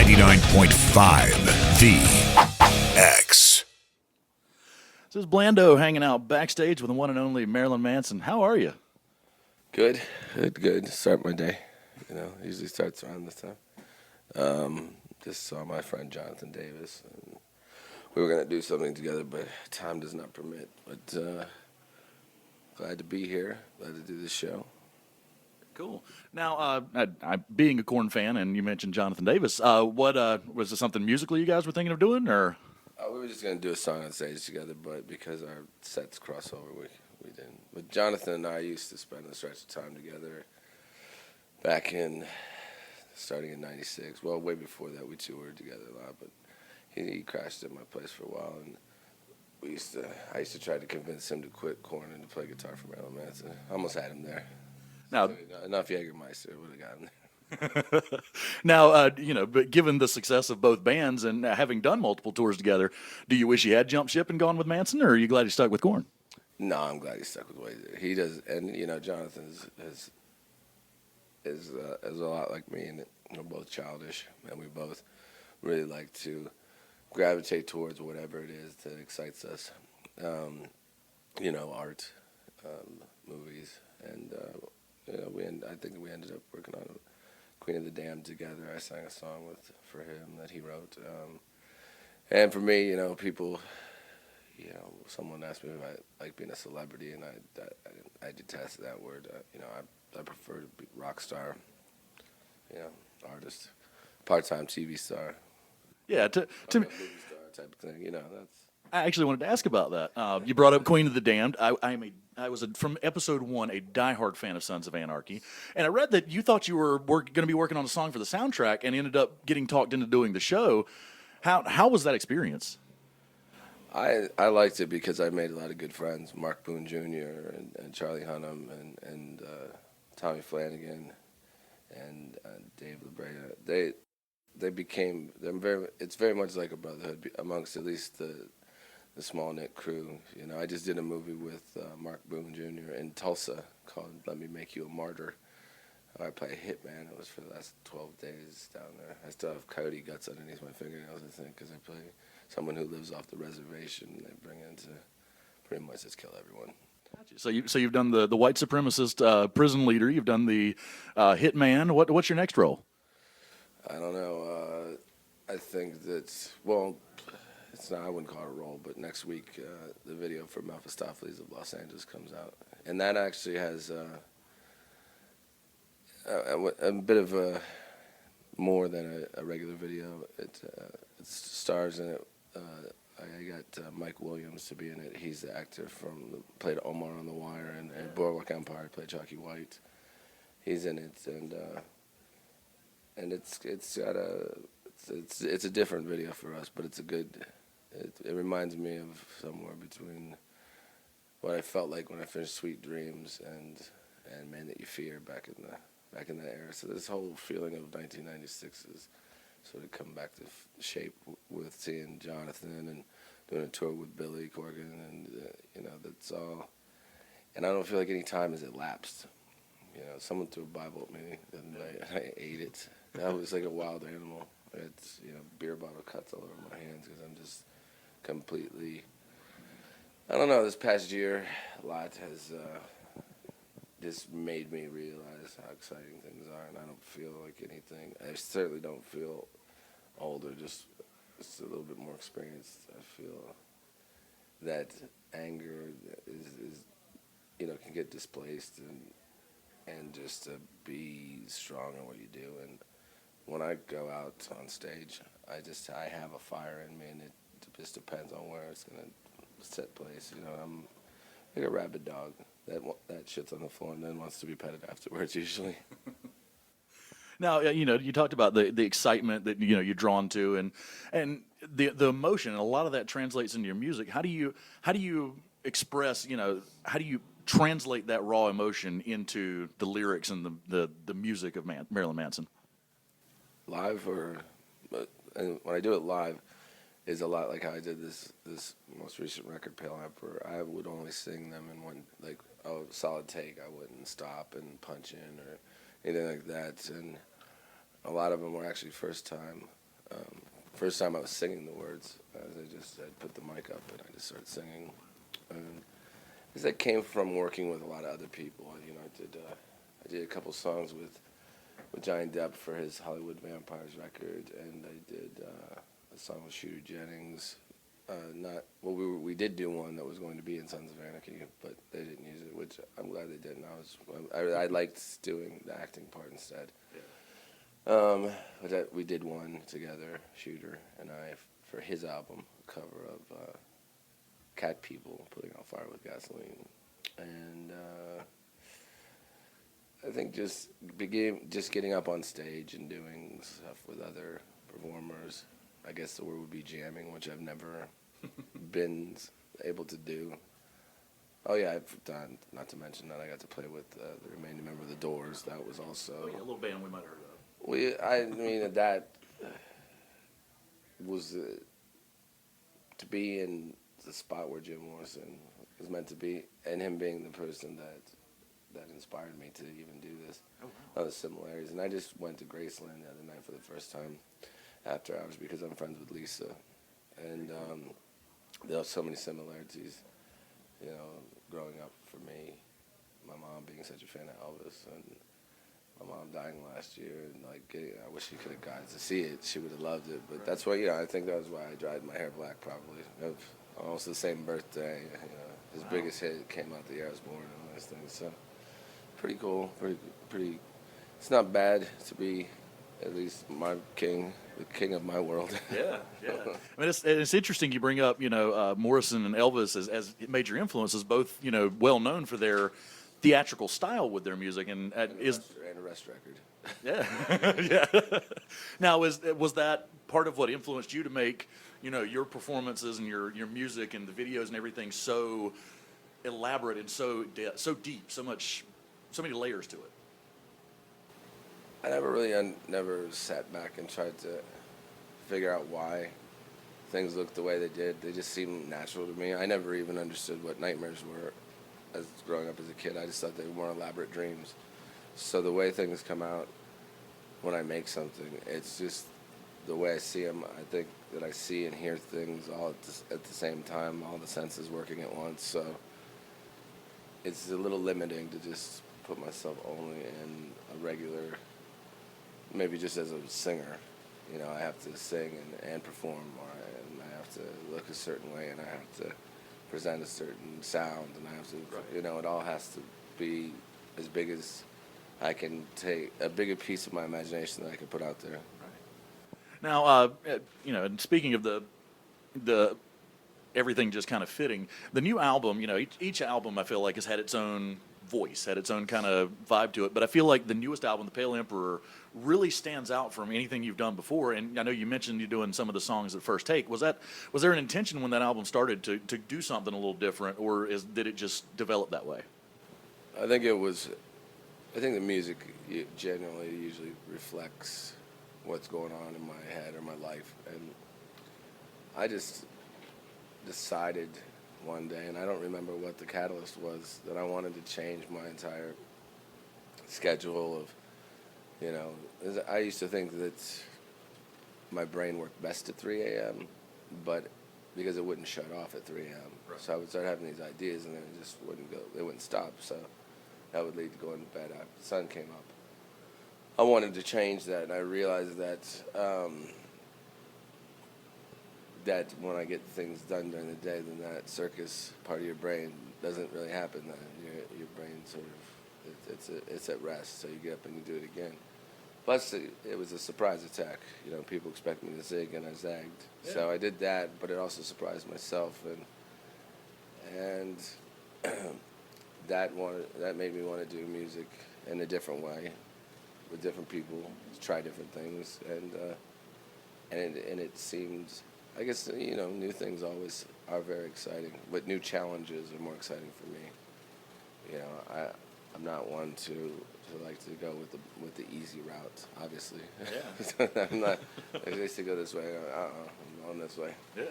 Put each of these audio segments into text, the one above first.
99.5 The X. This is Blando hanging out backstage with the one and only Marilyn Manson. How are you? Good. Start my day. Usually starts around this time. Just saw my friend Jonathan Davis, and we were gonna do something together, but time does not permit. But glad to be here. Glad to do this show. Cool. Now, I being a Korn fan, and you mentioned Jonathan Davis. What was it? Something musically you guys were thinking of doing, or? We were just gonna do a song on stage together, but because our sets cross over, we didn't. But Jonathan and I used to spend a stretch of time together back in starting in '96. Well, way before that, we toured together a lot. But he crashed at my place for a while, and I used to try to convince him to quit Korn and to play guitar for Marilyn Manson. Almost had him there. Now, enough Jägermeister would have got him there. now, but given the success of both bands and having done multiple tours together, do you wish you had jumped ship and gone with Manson, or are you glad you stuck with Korn? No, I'm glad he stuck with what he does. And Jonathan is a lot like me, and we're both childish, and we both really like to gravitate towards whatever it is that excites us. Art, movies, and I think we ended up working on Queen of the Damned together. I sang a song for him that he wrote, and for me, people. Someone asked me if I like being a celebrity, and I detest that word. I prefer to be rock star, artist, part-time TV star. Yeah, to me, movie star type of thing. That's. I actually wanted to ask about that. You brought up Queen of the Damned. I was from episode 1 a diehard fan of Sons of Anarchy, and I read that you thought you were going to be working on a song for the soundtrack, and ended up getting talked into doing the show. How was that experience? I liked it because I made a lot of good friends, Mark Boone Jr. and Charlie Hunnam and Tommy Flanagan and Dave LaBrea. It's very much like a brotherhood amongst at least the small knit crew. I just did a movie with Mark Boone Jr. in Tulsa called "Let Me Make You a Martyr." I play a hitman. It was for the last 12 days down there. I still have coyote guts underneath my fingernails, I think, because I play someone who lives off the reservation. They bring in to pretty much just kill everyone. So you've done the white supremacist prison leader. You've done the hitman. What's your next role? I don't know. I think that it's not. I wouldn't call it a role, but next week the video for Mephistopheles of Los Angeles comes out, and that actually has a bit of a more than a regular video. It stars in it. I got Mike Williams to be in it. He's the actor played Omar on The Wire and Boardwalk Empire. Played Jockey White. He's in it, and it's a different video for us, but it's a good. It reminds me of somewhere between what I felt like when I finished Sweet Dreams and Man That You Fear back in that era. So this whole feeling of 1996 is sort of come back to shape with seeing Jonathan and doing a tour with Billy Corgan, and that's all. And I don't feel like any time has elapsed. Someone threw a Bible at me and I ate it. That was like a wild animal. It's beer bottle cuts all over my hands because I'm just completely. I don't know. This past year, a lot has just made me realize how exciting things are, and I don't feel like anything. I certainly don't feel older, just a little bit more experienced. I feel that anger is can get displaced, and just to be strong in what you do. And when I go out on stage, I have a fire in me, and it just depends on where it's gonna set place. I'm like a rabid dog that shits on the floor and then wants to be petted afterwards usually. Now, you talked about the excitement that you're drawn to, and the emotion, and a lot of that translates into your music. How do you express? How do you translate that raw emotion into the lyrics and the music of Marilyn Manson? Live, and when I do it live, is a lot like how I did this most recent record, Pale Emperor. I would only sing them in one solid take. I wouldn't stop and punch in or anything like that. And a lot of them were actually first time first time I was singing the words. I'd put the mic up and I just started singing. And that came from working with a lot of other people. I did a couple songs with Johnny Depp for his Hollywood Vampires record, and I did a song with Shooter Jennings. We did do one that was going to be in Sons of Anarchy, but they didn't use it, which I'm glad they didn't. I liked doing the acting part instead. Yeah. But we did one together, Shooter and I, for his album, a cover of Cat People, Putting Out Fire with Gasoline, and I think just getting up on stage and doing stuff with other performers. I guess the word would be jamming, which I've never been able to do. Oh yeah, I've done. Not to mention that I got to play with the remaining member of the Doors. That was also a little band we might have heard of. I mean that was to be in the spot where Jim Morrison was meant to be, and him being the person that inspired me to even do this. Oh, wow. Other similarities, and I just went to Graceland the other night for the first time after hours because I'm friends with Lisa, and there are so many similarities. Growing up for me, my mom being such a fan of Elvis, and my mom dying last year, and I wish she could have gotten to see it. She would have loved it, but that's why I think that was why I dyed my hair black. Probably almost the same birthday. His biggest hit came out the year I was born, and those things. So pretty cool. Pretty. It's not bad to be at least my king, the king of my world. Yeah. I mean, it's interesting you bring up, Morrison and Elvis as major influences, both, well known for their theatrical style with their music, and Arrest record. Yeah, yeah. Now, was that part of what influenced you to make, your performances and your music and the videos and everything so elaborate and so deep, so many layers to it? I never sat back and tried to figure out why things looked the way they did. They just seemed natural to me. I never even understood what nightmares were as growing up as a kid. I just thought they were more elaborate dreams. So the way things come out when I make something, it's just the way I see them. I think that I see and hear things all at the same time, all the senses working at once. So it's a little limiting to just put myself only in a regular, maybe just as a singer. I have to sing and perform, and I have to look a certain way, and I have to present a certain sound, and I have to, right. It all has to be as big as I can take, a bigger piece of my imagination that I can put out there. Right. Now, and speaking of the everything just kind of fitting, the new album, each album I feel like has had its own voice, had its own kind of vibe to it, but I feel like the newest album, The Pale Emperor, really stands out from anything you've done before. And I know you mentioned you doing some of the songs at First Take. Was there an intention when that album started to do something a little different, or did it just develop that way? I think the music generally usually reflects what's going on in my head or my life, and I just decided one day, and I don't remember what the catalyst was, that I wanted to change my entire schedule of, I used to think that my brain worked best at 3 a.m., but because it wouldn't shut off at 3 a.m. Right. So I would start having these ideas, and then it just wouldn't go, they wouldn't stop, so that would lead to going to bed after the sun came up. I wanted to change that, and I realized that that when I get things done during the day, then that circus part of your brain doesn't really happen then. Your brain sort of, it's at rest, so you get up and you do it again. Plus, it was a surprise attack. People expect me to zig, and I zagged. Yeah. So I did that, but it also surprised myself, and that made me want to do music in a different way, with different people, try different things, and it seemed, I guess, new things always are very exciting, but new challenges are more exciting for me. I'm not one to like to go with the easy route, obviously. Yeah. I'm not. I used to go this way. I'm going this way. Yeah.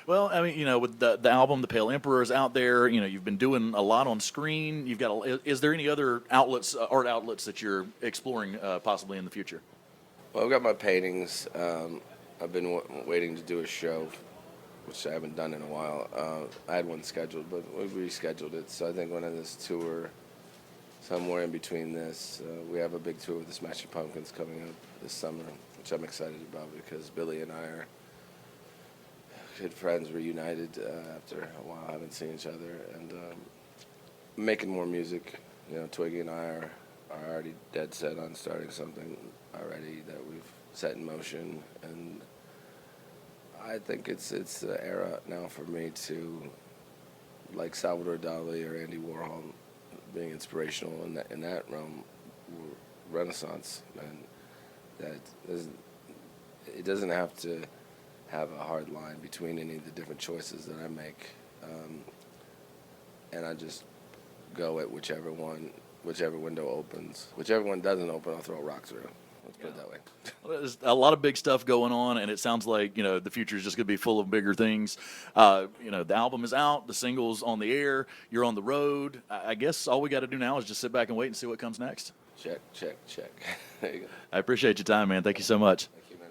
Well, I mean, with the album, The Pale Emperor is out there. You've been doing a lot on screen. Is there any other outlets, art outlets that you're exploring possibly in the future? Well, I've got my paintings. I've been waiting to do a show, which I haven't done in a while. I had one scheduled, but we rescheduled it. So I think when this tour, somewhere in between this, we have a big tour with the Smashing Pumpkins coming up this summer, which I'm excited about because Billy and I are good friends, reunited after a while, haven't seen each other, and making more music. You know, Twiggy and I are already dead set on starting something already that we've set in motion, and I think it's the era now for me to, like Salvador Dali or Andy Warhol, being inspirational in that realm, Renaissance, and that it doesn't have to have a hard line between any of the different choices that I make, and I just go at whichever window opens. Whichever one doesn't open, I'll throw a rock through. Let's put it that way. Well, there's a lot of big stuff going on, and it sounds like the future is just going to be full of bigger things. The album is out, the single's on the air, you're on the road. I guess all we got to do now is just sit back and wait and see what comes next. Check, check, check. There you go. I appreciate your time, man. Thank you so much. Thank you, man.